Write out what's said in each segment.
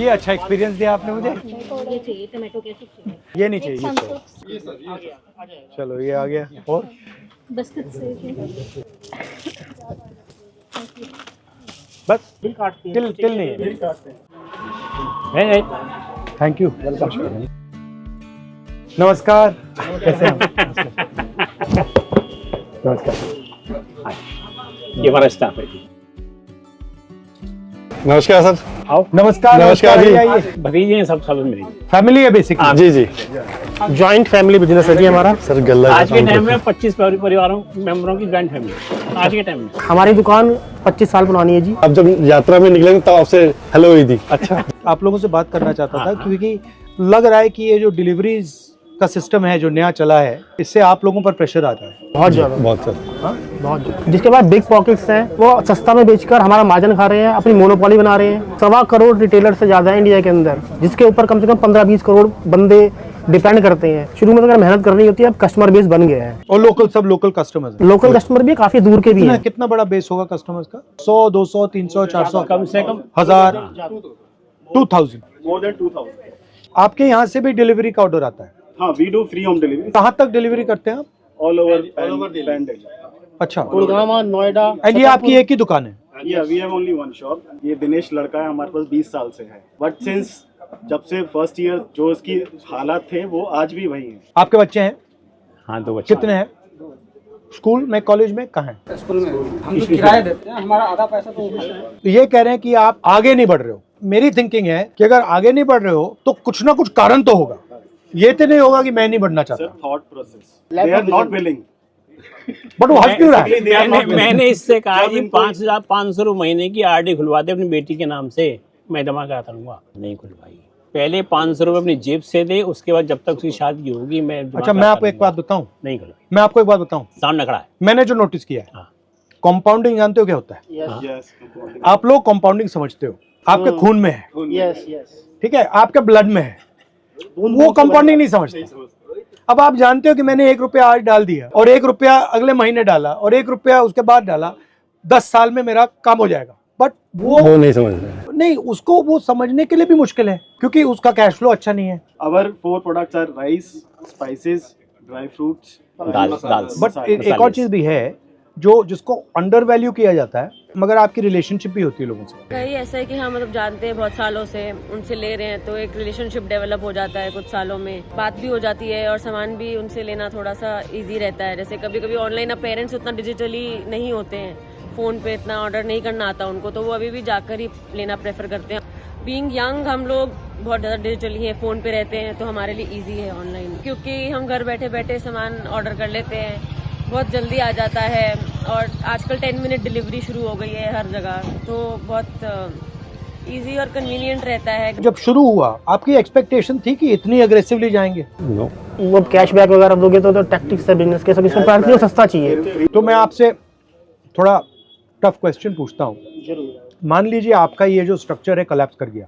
ये अच्छा एक्सपीरियंस दिया आपने मुझे। ये चाहिए टमाटो केचप, ये नहीं चाहिए, ये चाहिए। चलो ये आ गया। और बिस्किट से बस बिल काटते हैं, तिल नहीं बिल है। काटते हैं। Thank you, welcome. नमस्कार, कैसे हैं आप? नमस्कार। ये हमारा स्टाफ है। नमस्कार सर। आओ। नमस्कार। नमस्कार जी। आइए। भतीजे हैं सब मेरी। फैमिली है बेसिकली। जी जी। जॉइंट फैमिली बिजनेस है जी हमारा। सर गल्ला आज के टाइम में 25 परिवारों मेंबरों की जॉइंट फैमिली आज के टाइम में। हमारी दुकान 25 साल पुरानी है जी। अब जब यात्रा में निकले तब आपसे हेलो हुई थी। अच्छा, आप लोगों से बात करना चाहता था क्योंकि लग रहा है कि ये जो डिलीवरीज का सिस्टम है जो नया चला है, इससे आप लोगों पर प्रेशर आता है। बहुत ज्यादा, बहुत सर। बहुत ज्यादा। जिसके बाद बिग पॉकेट्स हैं, वो सस्ता में बेचकर हमारा मार्जिन खा रहे हैं, अपनी मोनोपोली बना रहे हैं। 1.25 करोड़ रिटेलर से ज्यादा है इंडिया के अंदर, जिसके ऊपर कम से कम 15-20 करोड़ बंदे डिपेंड करते हैं। शुरू में तो अगर मेहनत करनी होती है, अब कस्टमर बेस बन गया है। और लोकल लोकल कस्टमर्स हैं। लोकल कस्टमर भी काफी दूर के भी हैं। कितना बड़ा बेस होगा कस्टमर्स का? 100, 200, 300, 400, कम से कम 1000, 2000। More than 2000। आपके यहाँ से भी डिलीवरी का ऑर्डर आता है? हाँ, we do free home delivery. कहाँ तक डिलीवरी करते हैं आप? All over Delhi. अच्छा, गुड़गांव, नोएडा। एंड ये आपकी एक ही दुकान है? Yeah, we have only one shop. ये दिनेश लड़का है, हमारे पास 20 साल से है। बट सिंस जब से फर्स्ट ईयर जो उसकी हालात थे वो आज भी वही है। आपके बच्चे हैं? हाँ, 2 बच्चे। कितने हैं? स्कूल में, कॉलेज में, कहाँ हैं? स्कूल में हम तो किराया देते हैं, हमारा आधा पैसा तो तो ये कह रहे हैं कि आप आगे नहीं बढ़ रहे हो। मेरी थिंकिंग है कि अगर आगे नहीं बढ़ रहे हो तो कुछ ना कुछ कारण तो होगा। ये तो नहीं होगा कि मैं नहीं बढ़ना चाहता। Sir, thought process. They are not willing. But वो हंस क्यों रहा है? मैंने इससे कहा कि 5,500 रुपये महीने की आरडी खुलवा दे अपनी बेटी के नाम से, मैं जमा कराता रहूंगा। नहीं खुलवाई। पहले 500 रुपये अपनी जेब से दे, उसके बाद जब तक उसकी शादी होगी मैं। अच्छा, मैं आपको एक बात बताऊं? नहीं खुलवाई। मैं आपको एक बात बताऊं, सामने खड़ा है। मैंने जो नोटिस किया है, कंपाउंडिंग जानते हो क्या होता है? Yes. आप लोग कंपाउंडिंग समझते हो, आपके खून में है, यस यस। ठीक है, आपके ब्लड में है, वो कंपाउंडिंग नहीं समझते। अब आप जानते हो कि मैंने 1 रुपया आज डाल दिया और 1 रुपया अगले महीने डाला और 1 रुपया उसके बाद डाला, 10 साल में मेरा काम हो जाएगा। बट वो नहीं समझ रहे। नहीं, उसको वो समझने के लिए भी मुश्किल है क्योंकि उसका कैश फ्लो अच्छा नहीं है। Our 4 products are rice, spices, dry fruits, dal. But एक और चीज भी है जो जिसको अंडर वैल्यू किया जाता है, मगर आपकी रिलेशनशिप भी होती है लोगों से। कहीं ऐसा है कि हाँ, मतलब जानते हैं बहुत सालों से, उनसे ले रहे हैं तो एक रिलेशनशिप डेवलप हो जाता है। कुछ सालों में बात भी हो जाती है और सामान भी उनसे लेना थोड़ा सा इजी रहता है। जैसे कभी कभी ऑनलाइन, अब पेरेंट्स उतना डिजिटली नहीं होते हैं, फोन पे इतना ऑर्डर नहीं करना आता उनको, तो वो अभी भी जाकर ही लेना प्रेफर करते हैं। बीइंग यंग हम लोग बहुत ज़्यादा डिजिटली है, फ़ोन पे रहते हैं, तो हमारे लिए इजी है ऑनलाइन, क्योंकि हम घर बैठे बैठे सामान ऑर्डर कर लेते हैं, बहुत जल्दी आ जाता है। और आजकल 10 मिनट डिलीवरी शुरू हो गई है हर जगह, तो बहुत इजी और कन्वीनियंट रहता है। जब शुरू हुआ आपकी एक्सपेक्टेशन थी कि इतनी अग्रेसिवली जाएंगे? वो कैशबैक वगैरह दोगे तो टैक्टिक्स है बिजनेस के, सब इसमें प्राइस सस्ता चाहिए। तो मैं आपसे थोड़ा टफ क्वेश्चन पूछता हूँ। मान लीजिए आपका ये जो स्ट्रक्चर है कोलैप्स कर गया,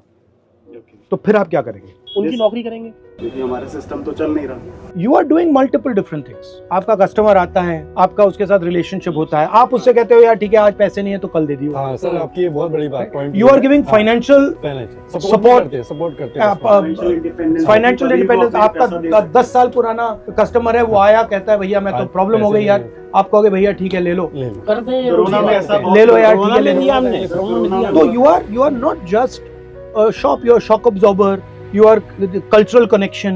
तो फिर आप क्या करेंगे? उनकी नौकरी करेंगे, क्योंकि हमारा सिस्टम तो चल नहीं रहा। You are doing multiple different things. आपका कस्टमर आता है, आपका उसके साथ रिलेशनशिप होता है, आप उससे कहते हो यार ठीक है आज पैसे नहीं है तो कल दे दियो। हाँ सर, आपकी ये बहुत बड़ी बात point. You are giving financial support करते फाइनेंशियल इंडिपेंडेंस। आपका 10 साल पुराना कस्टमर है, वो आया कहता है भैया मैं तो प्रॉब्लम हो गई यार, आप कहोगे भैया ठीक है ले लो, करते ले लो यार ठीक है ले लो। तो you are not just shop, you are shock absorber, you are cultural connection,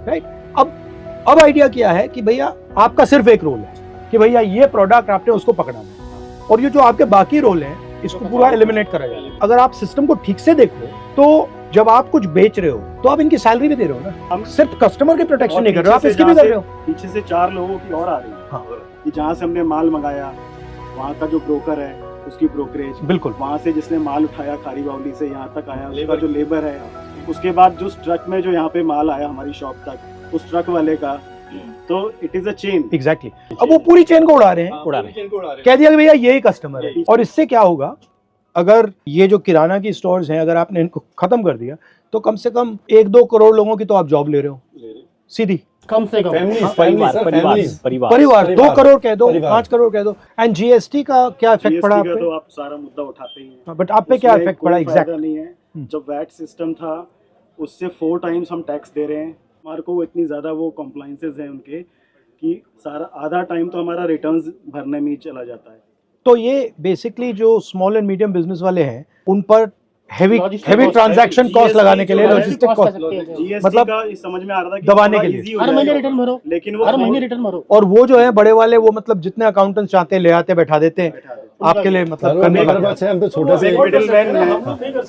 right? अब आइडिया क्या है कि भैया आपका सिर्फ एक रोल है कि भैया ये प्रोडक्ट आपने उसको पकड़ाना है, और ये जो आपके बाकी रोल हैं इसको पूरा एलिमिनेट करा जाए। अगर आप सिस्टम को ठीक से देखो तो जब आप कुछ बेच रहे हो तो आप इनकी सैलरी भी दे रहे हो ना, हम सिर्फ कस्टमर के प्रोटेक्शन नहीं कर रहे हो, आप इसकी भी कर रहे हो। पीछे से 4 लोगों की और आ रही है। हाँ। कि जहाँ से हमने माल मंगाया वहाँ का जो ब्रोकर है उसकी ब्रोकरेज, बिल्कुल, वहाँ से जिसने माल उठाया खारी बावली से यहाँ तक आया उसका जो लेबर है, उसके बाद जो ट्रक में जो यहाँ पे माल आया हमारी शॉप तक उस ट्रक वाले का, तो it is a chain. Exactly. अब वो पूरी चेन को उड़ा रहे हैं, कह दिया कि भैया यही कस्टमर है। और इससे क्या होगा, अगर ये जो किराना की स्टोर्स हैं अगर आपने इनको खत्म कर दिया तो कम से कम 1-2 करोड़ लोगों की तो आप जॉब ले रहे हो सीधी, कम से कम परिवार 2 करोड़ कह दो, 5 करोड़ कह दो। एंड जीएसटी का क्या इफेक्ट पड़ा आप पे? तो आप सारा मुद्दा उठाते हैं, बट आप पे क्या इफेक्ट पड़ा एग्जैक्ट? नहीं है जब वैट सिस्टम था उससे 4 टाइम्स हम टैक्स दे रहे हैं। हमारे को वो इतनी ज़्यादा वो कॉम्प्लाइंसेस हैं उनके कि सारा आधा टाइम तो हमारा रिटर्न्स भरने में ही चला जाता है। तो ये बेसिकली जो स्मॉल एंड मीडियम बिजनेस वाले हैं उन पर हैवी ट्रांजैक्शन कॉस्ट लगाने के लिए लॉजिस्टिक कॉस्ट जीएसटी मतलब का समझ में आ रहा था कि दबाने के थोड़ा लिए। easy हो हर महीने जाएगा, रिटर्न भरो, लेकिन वो हर महीने रिटर्न भरो। और वो जो है बड़े वाले वो मतलब जितने अकाउंटेंट्स चाहते हैं ले आते बैठा देते हैं आपके लिए मतलब करने लग जाते हैं। हम तो छोटे से मिडिलमैन है।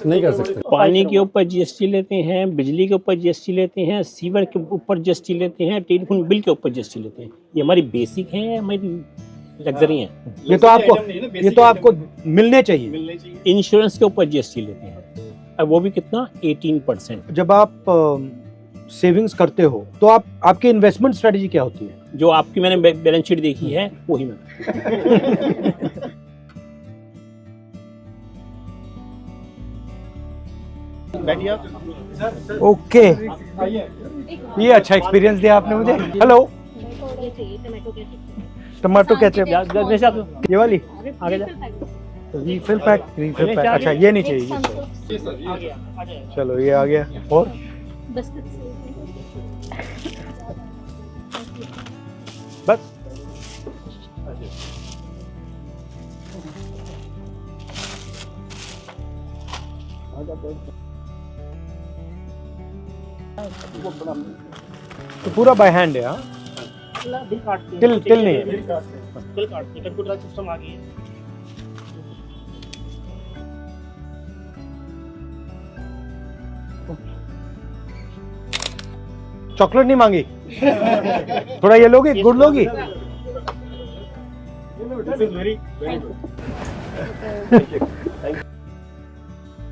नहीं कर सकते। पानी के ऊपर जीएसटी लेते हैं, बिजली के ऊपर जीएसटी लेते हैं, सीवर के ऊपर जीएसटी लेते हैं, टेलीफोन बिल के ऊपर जीएसटी लेते हैं। ये हमारी बेसिक है, हमारी लग्जरी है। ये तो आपको मिलने चाहिए। इंश्योरेंस के ऊपर जीएसटी लेते हैं, अब वो भी कितना 18%। जब आप सेविंग्स करते हो तो आपकी इन्वेस्टमेंट स्ट्रेटजी क्या होती है? जो आपकी मैंने बैलेंस शीट देखी है वही मैं ओके ये अच्छा एक्सपीरियंस दिया आपने मुझे। हेलो ये चाहिए टमाटो केचप। टमाटो केचप ये वाली आगे जा। रीफिल पैक अच्छा ये नहीं चाहिए ये चाहिए। चलो ये आ गया। और बिस्किट से बस तो पूरा बाय हैंड है। हाँ तिल नहीं है। कंप्यूटर सिस्टम आ गई है। चॉकलेट नहीं मांगी? थोड़ा ये लोगी, गुड़ लोगी?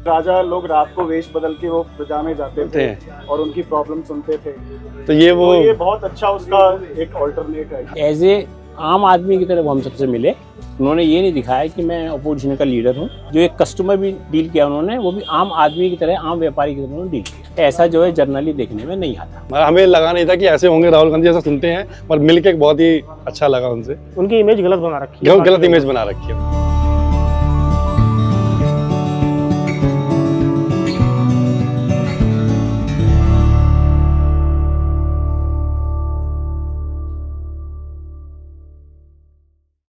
राजा लोग रात को वेश बदल के वो प्रजा में जाते थे और उनकी प्रॉब्लम सुनते थे, तो ये वो तो ये बहुत अच्छा उसका एक ऑल्टरनेट है। एज ए आम आदमी की तरह वो हम सबसे मिले। उन्होंने ये नहीं दिखाया कि मैं अपोजिशन का लीडर हूँ। जो एक कस्टमर भी डील किया उन्होंने, वो भी आम आदमी की तरह, आम व्यापारी की तरह उन्होंने डील किया। ऐसा जो है जर्नली देखने में नहीं आता। हमें लगा नहीं था कि ऐसे होंगे। राहुल गांधी ऐसा सुनते हैं, पर मिलके बहुत ही अच्छा लगा उनसे। उनकी इमेज गलत बना रखी है, गलत इमेज बना रखी है।